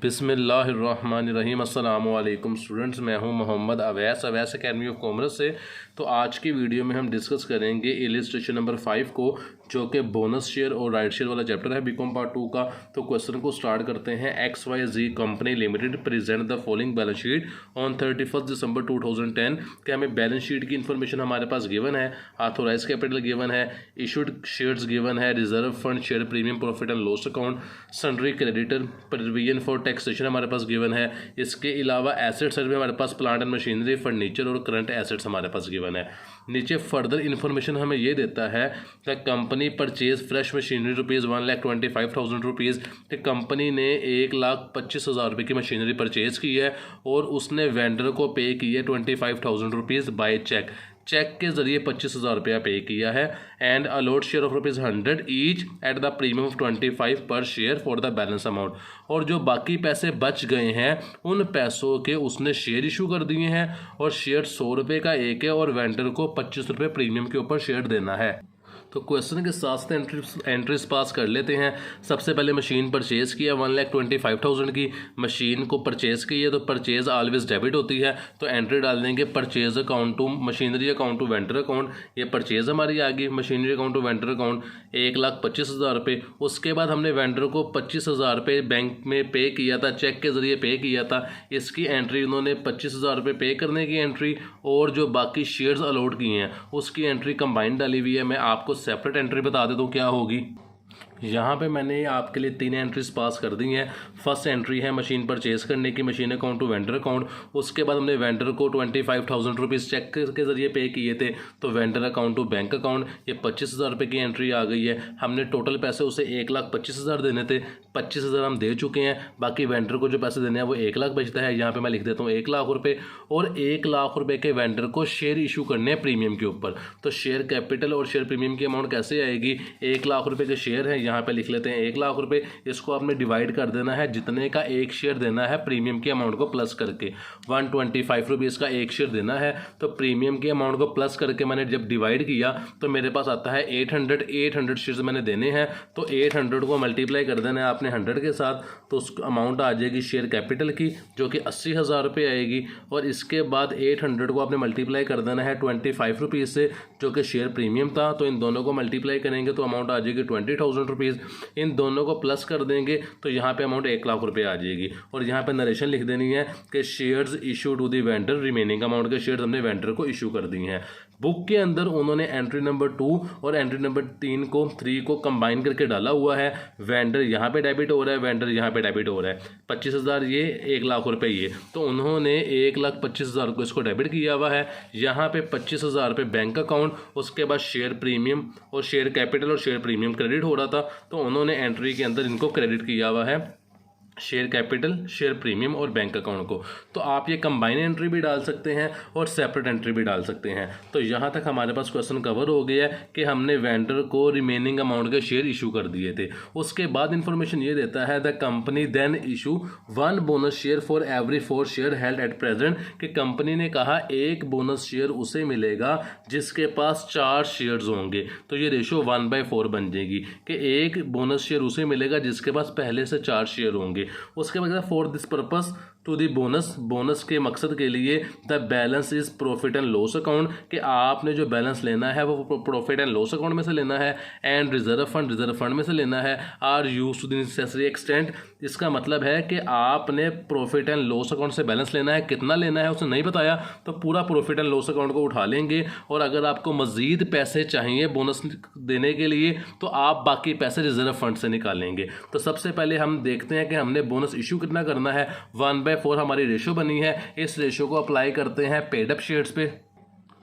बिस्मिल्लाहिर्रहमानिर्रहीम। अस्सलामु अलैकुम स्टूडेंट्स, मैं हूं Mohammad Awais academy of commerce से। तो आज की वीडियो में हम डिस्कस करेंगे इलिस्ट्रेशन नंबर 5 को, जो कि बोनस शेयर और राइट शेयर वाला चैप्टर है बीकॉम पार्ट 2 का। तो क्वेश्चन को स्टार्ट करते हैं। XYZ company limited present the following balance sheet on 31 दिसंबर 2010। कि हमें बैलेंस शीट की इन्फॉर्मेशन हमारे पास गिवन है, ऑथोराइज कैपिटल गिवन है, इशूड शेयर्स गिवन है, reserve fund, share premium, profit and loss account, sundry creditor, provision for taxation हमारे पास given है। इसके अलावा एसेट्स में हमारे पास प्लांट एंड मशीनरी, फर्नीचर और करंट एसेट्स हमारे पास गिवन है। नीचे फर्दर इन्फॉर्मेशन हमें ये देता है कि कंपनी परचेज फ्रेश मशीनरी ₹1,25,000। कि कंपनी ने 1,25,000 की मशीनरी परचेज की है और उसने वेंडर को पे की है ₹25,000 बाय चेक के जरिए 25,000 रुपया पे किया है। And a lot share of ₹100 each at the premium of 25 पर share for the balance amount. और जो बाकी पैसे बच गए हैं उन पैसों के उसने शेयर इशू कर दिए हैं और शेयर 100 रुपये का एक है और वेंडर को 25 रुपये प्रीमियम के ऊपर शेयर देना है। तो क्वेश्चन के साथ साथ एंट्रीज पास कर लेते हैं। सबसे पहले मशीन परचेज किया 1,25,000 की मशीन को परचेज की है, तो परचेज ऑलवेज डेबिट होती है। तो एंट्री डाल देंगे purchase account to machinery account to vendor account. ये परचेज हमारी आ गई, machinery account to vendor account 1,25,000 रुपये। उसके बाद हमने वेंडर को 25,000 रुपये बैंक में पे किया था, चेक के जरिए पे किया था। इसकी एंट्री उन्होंने 25,000 रुपये पे करने की एंट्री और जो बाकी शेयर्स अलॉट किए हैं उसकी एंट्री कंबाइंड डाली हुई है। मैं आपको सेपरेट एंट्री बता देता हूँ क्या होगी। यहाँ पे मैंने आपके लिए 3 एंट्रीज पास कर दी हैं। फर्स्ट एंट्री है मशीन परचेज करने की, machine account to vendor account. उसके बाद हमने वेंडर को 25,000 चेक के जरिए पे किए थे, तो vendor account to bank account ये 25,000 रुपये की एंट्री आ गई है। हमने टोटल पैसे उसे 1,25,000 देने थे, 25,000 हम दे चुके हैं। बाकी वेंडर को जो पैसे देने हैं वो 1 लाख बचता है। यहाँ पर मैं लिख देता हूँ 1 लाख रुपये। और 1 लाख रुपये के वेंडर को शेयर इशू करने हैं प्रीमियम के ऊपर। तो शेयर कैपिटल और शेयर प्रीमियम की अमाउंट कैसे आएगी? 1 लाख रुपये के शेयर है, यहाँ पे लिख लेते हैं 1 लाख रुपए। इसको आपने डिवाइड कर देना है, जितने का एक शेयर देना है प्रीमियम के अमाउंट को प्लस करके। 125 रुपीज़ का एक शेयर देना है, तो प्रीमियम के अमाउंट को प्लस करके मैंने जब डिवाइड किया तो मेरे पास आता है 800 शेयर्स मैंने देने हैं। तो 800 को मल्टीप्लाई कर देना है आपने 100 के साथ, तो उस अमाउंट आ जाएगी शेयर कैपिटल की, जो कि 80,000 रुपये आएगी। और इसके बाद 800 को आपने मल्टीप्लाई कर देना है 25 रुपीज़ से, जो कि शेयर प्रीमियम था। तो इन दोनों को मल्टीप्लाई करेंगे तो अमाउंट आ जाएगी 20,000 रुपीज़। इन दोनों को प्लस कर देंगे तो यहाँ पे अमाउंट 1 लाख रुपए आ जाएगी। और यहाँ पे नरेशन लिख देनी है कि shares issue to the vendor, remaining amount के शेयर्स हमने वेंडर को इशू कर दिए हैं। बुक के अंदर उन्होंने एंट्री नंबर 2 और एंट्री नंबर 3 को कंबाइन करके डाला हुआ है। वेंडर यहाँ पे डेबिट हो रहा है, वेंडर यहाँ पे डेबिट हो रहा है। 25,000 ये, 1 लाख रुपए ये, तो उन्होंने 1,25,000 को इसको डेबिट किया हुआ है। यहाँ पे 25,000 रुपये बैंक अकाउंट, उसके बाद शेयर प्रीमियम और शेयर कैपिटल और शेयर प्रीमियम क्रेडिट हो रहा था, तो उन्होंने एंट्री के अंदर इनको क्रेडिट किया हुआ है, शेयर कैपिटल, शेयर प्रीमियम और बैंक अकाउंट को। तो आप ये कंबाइन एंट्री भी डाल सकते हैं और सेपरेट एंट्री भी डाल सकते हैं। तो यहाँ तक हमारे पास क्वेश्चन कवर हो गया है कि हमने वेंडर को रिमेनिंग अमाउंट के शेयर इशू कर दिए थे। उसके बाद इंफॉर्मेशन ये देता है the company then issue 1 bonus share for every 4 share held at present. कि कंपनी ने कहा 1 बोनस शेयर उसे मिलेगा जिसके पास 4 शेयर्स होंगे। तो ये रेशो 1/4 बन जाएगी कि 1 बोनस शेयर उसे मिलेगा जिसके पास पहले से 4 शेयर होंगे। उसके बाद for this purpose to the bonus के मकसद के लिए the balance is profit and loss account. कि आपने जो बैलेंस लेना है वो प्रॉफिट एंड लॉस अकाउंट में से लेना है। एंड रिजर्व फंड में से लेना है। Are use to the necessary extent. इसका मतलब है कि आपने प्रॉफिट एंड लॉस अकाउंट से बैलेंस लेना है। कितना लेना है उसने नहीं बताया, तो पूरा प्रॉफिट एंड लॉस अकाउंट को उठा लेंगे। और अगर आपको मजीद पैसे चाहिए बोनस देने के लिए तो आप बाकी पैसे रिजर्व फंड से निकालेंगे। तो सबसे पहले हम देखते हैं कि हमने बोनस इशू कितना करना है। 1/4 हमारी रेशो बनी है। इस रेशो को अप्लाई करते हैं पेड अप शेयर्स पे।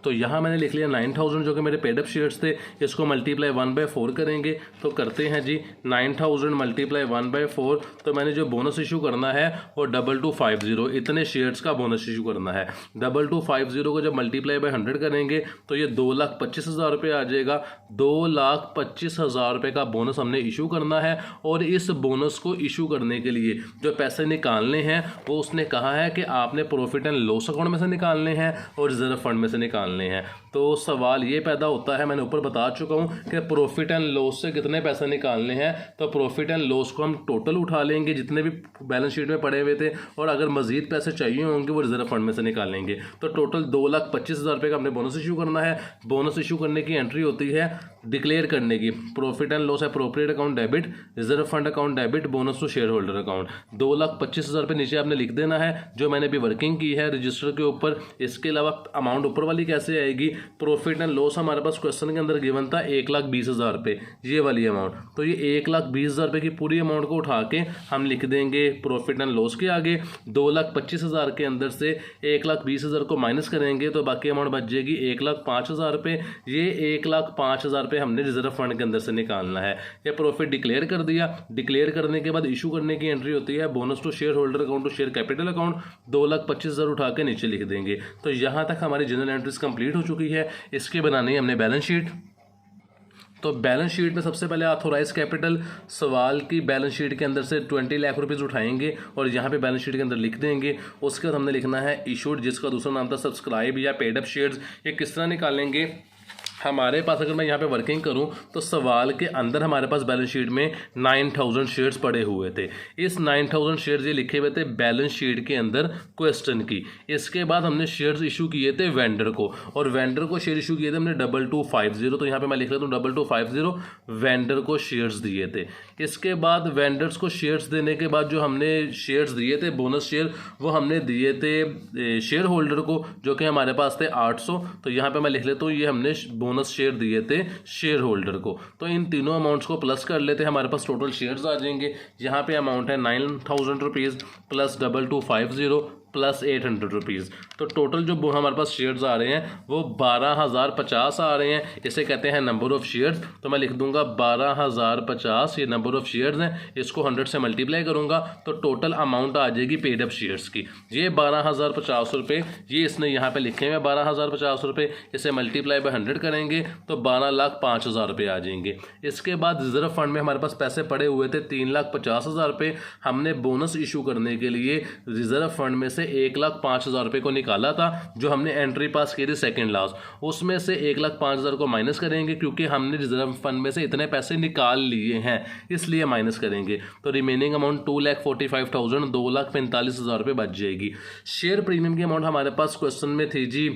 तो यहाँ मैंने लिख लिया 9,000 जो कि मेरे पेड अप शेयर्स थे। इसको मल्टीप्लाई 1/4 करेंगे तो करते हैं जी 9,000 मल्टीप्लाई 1/4। तो मैंने जो बोनस इशू करना है वो 2250, इतने शेयर्स का बोनस इशू करना है। 2250 को जब मल्टीप्लाई बाय 100 करेंगे तो ये 2,25,000 रुपये आ जाएगा। 2,25,000 रुपये का बोनस हमने इशू करना है। और इस बोनस को इशू करने के लिए जो पैसे निकालने हैं वो उसने कहा है कि आपने प्रॉफिट एंड लॉस अकाउंट में से निकालने हैं और रिजर्व फंड में से निकालने निकालने हैं। तो सवाल ये पैदा होता है, मैंने ऊपर बता चुका हूँ कि प्रॉफिट एंड लॉस से कितने पैसे निकालने हैं। तो प्रॉफिट एंड लॉस को हम टोटल उठा लेंगे जितने भी बैलेंस शीट में पड़े हुए थे, और अगर मजीद पैसे चाहिए होंगे वो रिजर्व फंड में से निकालेंगे। तो टोटल 2,25,000 रुपये का हमने बोनस इशू करना है। बोनस इशू करने की एंट्री होती है डिक्लेयर करने की, profit and loss appropriate account debit, reserve fund account debit, bonus to share holder account. 2,25,000 रुपये नीचे आपने लिख देना है जो मैंने अभी वर्किंग की है रजिस्टर के ऊपर। इसके अलावा अमाउंट ऊपर वाली कैसे आएगी, प्रॉफिट एंड लॉस हमारे पास क्वेश्चन के अंदर गिवन था 1,20,000 रुपये, ये वाली अमाउंट। तो ये 1,20,000 रुपये की पूरी अमाउंट को उठा के हम लिख देंगे प्रॉफिट एंड लॉस के आगे। 2,25,000 के अंदर से 1,20,000 को माइनस करेंगे तो बाकी अमाउंट बच जाएगी 1,05,000 रुपये। ये 1,05,000 रुपये हमने रिजर्व फंड के अंदर से निकालना है। ये प्रॉफिट डिक्लेयर कर दिया। डिक्लेयर करने के बाद इशू करने की एंट्री होती है bonus to share holder account to share capital account. 2,25,000 उठा के नीचे लिख देंगे। तो यहाँ तक हमारी जनरल एंट्रीज कंप्लीट हो चुकी है। इसके बनानी है हमने बैलेंस शीट। तो बैलेंस शीट में सबसे पहले ऑथोराइज कैपिटल सवाल की बैलेंस शीट के अंदर से 20 लाख रुपीज़ उठाएंगे और यहाँ पे बैलेंस शीट के अंदर लिख देंगे। उसके बाद हमने लिखना है इशूड, जिसका दूसरा नाम था सब्सक्राइब या पेड अप शेयर्स। ये किस तरह निकालेंगे, हमारे पास अगर मैं यहाँ पे वर्किंग करूँ तो सवाल के अंदर हमारे पास बैलेंस शीट में 9,000 शेयर्स पड़े हुए थे। इस 9,000 शेयर्स ये लिखे हुए थे बैलेंस शीट के अंदर क्वेश्चन की। इसके बाद हमने शेयर्स इशू किए थे वेंडर को, और वेंडर को शेयर इशू किए थे हमने 2,250। तो यहाँ पे मैं लिख लेता हूँ 2,250 वेंडर को शेयर्स दिए थे। इसके बाद वेंडर्स को शेयर्स देने के बाद जो हमने शेयर्स दिए थे बोनस शेयर, वो हमने दिए थे शेयर होल्डर को, जो कि हमारे पास थे 800। तो यहाँ पे मैं लिख लेता हूँ ये हमने बोनस शेयर दिए थे शेयर होल्डर को। तो इन तीनों अमाउंट्स को प्लस कर लेते हैं, हमारे पास टोटल शेयर्स आ जाएंगे। यहाँ पे अमाउंट है 9,000 रुपीज़ प्लस 2,250 प्लस 800 रुपीज़। तो टोटल जो हमारे पास शेयर्स आ रहे हैं वो 12,050 आ रहे हैं। इसे कहते हैं नंबर ऑफ शेयर्स। तो मैं लिख दूंगा 12,050, ये नंबर ऑफ शेयर्स हैं। इसको 100 से मल्टीप्लाई करूंगा तो टोटल अमाउंट आ जाएगी पेड अप शेयर्स की। ये 12,050 रुपये, ये इसने यहाँ पे लिखे हुए 12,050 रुपये। इसे मल्टीप्लाई बाय 100 करेंगे तो 12,05,000 रुपये आ जाएंगे। इसके बाद रिजर्व फंड में हमारे पास पैसे पड़े हुए थे 3,50,000 रुपये। हमने बोनस इशू करने के लिए रिजर्व फंड में से 1,05,000 रुपये को निकाला था, जो हमने एंट्री पास की थी सेकंड लास्ट। उसमें से 1,05,000 को माइनस करेंगे क्योंकि हमने रिजर्व फंड में से इतने पैसे निकाल लिए हैं, इसलिए माइनस करेंगे। तो रिमेनिंग अमाउंट 2,45,000 2,45,000 रुपये बच जाएगी। शेयर प्रीमियम की अमाउंट हमारे पास क्वेश्चन में थी जी,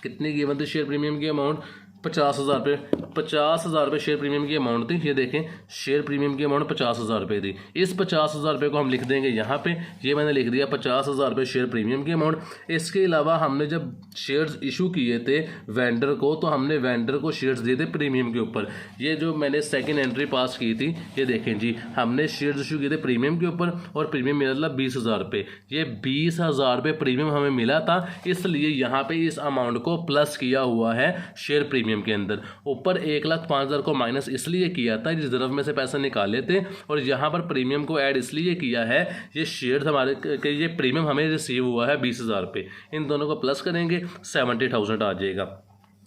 कितनी गिवन थी शेयर प्रीमियम की अमाउंट, 50,000 रुपये। 50,000 रुपये शेयर प्रीमियम की अमाउंट थी। ये देखें शेयर प्रीमियम की अमाउंट 50,000 रुपये थी। इस 50,000 रुपये को हम लिख देंगे यहाँ पे, ये मैंने लिख दिया 50,000 रुपये शेयर प्रीमियम की अमाउंट। इसके अलावा हमने जब शेयर्स इशू किए थे वेंडर को, तो हमने वेंडर को शेयर्स दिए थे प्रीमियम के ऊपर। ये जो मैंने सेकेंड एंट्री पास की थी, ये देखें जी, हमने शेयर्स इशू किए थे प्रीमियम के ऊपर और प्रीमियम मिला 20,000 रुपये। ये 20,000 रुपये प्रीमियम हमें मिला था, इसलिए यहाँ पे इस अमाउंट को प्लस किया हुआ है शेयर प्रीमियम के अंदर। ऊपर 1,05,000 को माइनस इसलिए किया था रिजर्व में से पैसे निकाले थे, और यहाँ पर प्रीमियम को ऐड इसलिए किया है, ये शेयर्स हमारे ये प्रीमियम हमें रिसीव हुआ है 20,000 रुपये। इन दोनों को प्लस करेंगे 70,000 आ जाएगा।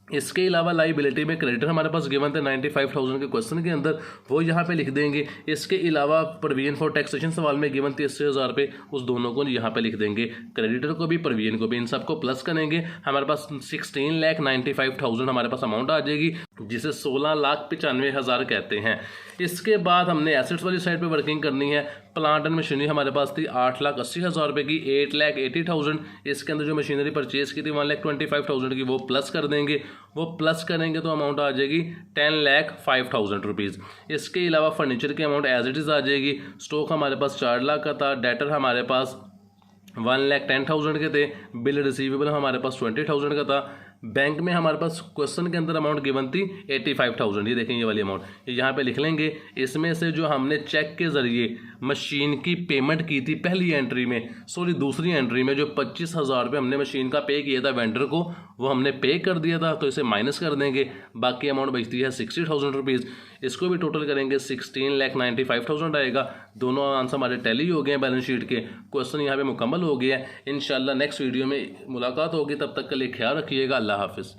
इसके अलावा लाइबिलिटी में क्रेडिटर हमारे पास गिवन थे 95,000 के क्वेश्चन के अंदर, वो यहाँ पे लिख देंगे। इसके अलावा प्रोविजन फॉर टैक्सेशन सवाल में गिवन थे 80,000 रुपये, उस दोनों को यहाँ पे लिख देंगे, क्रेडिटर को भी प्रोविजन को भी, इन सबको प्लस करेंगे। हमारे पास 16,95,000 हमारे पास अमाउंट आ जाएगी, जिसे 16,95,000 कहते हैं। इसके बाद हमने एसेट्स वाली साइड पे वर्किंग करनी है। प्लांट एंड मशीनरी हमारे पास थी 8,80,000 रुपये की, 8,80,000। इसके अंदर जो मशीनरी परचेज की थी 1,25,000 की, वो प्लस कर देंगे। वो प्लस करेंगे तो अमाउंट आ जाएगी 10,05,000 रुपीज़। इसके अलावा फर्नीचर की अमाउंट एज इट इज़ आ जाएगी। स्टॉक हमारे पास 4 लाख का था। डेटर हमारे पास 1,10,000 के थे। बिल रिसीवेबल हमारे पास 20,000 का था। बैंक में हमारे पास क्वेश्चन के अंदर अमाउंट गिवन थी 85,000। ये देखें ये वाली अमाउंट यहाँ पे लिख लेंगे। इसमें से जो हमने चेक के ज़रिए मशीन की पेमेंट की थी पहली एंट्री में, सॉरी दूसरी एंट्री में, जो 25,000 रुपये हमने मशीन का पे किया था वेंडर को, वो हमने पे कर दिया था, तो इसे माइनस कर देंगे। बाकी अमाउंट बचती है 60,000 रुपीज़। इसको भी टोटल करेंगे 16,95,000 आएगा। दोनों आंसर हमारे टैली हो गए हैं बैलेंस शीट के। क्वेश्चन यहाँ पे मुकम्मल हो गया है। इंशाल्लाह नेक्स्ट वीडियो में मुलाकात होगी, तब तक के लिए ख्याल रखिएगा। अल्लाह हाफिज़।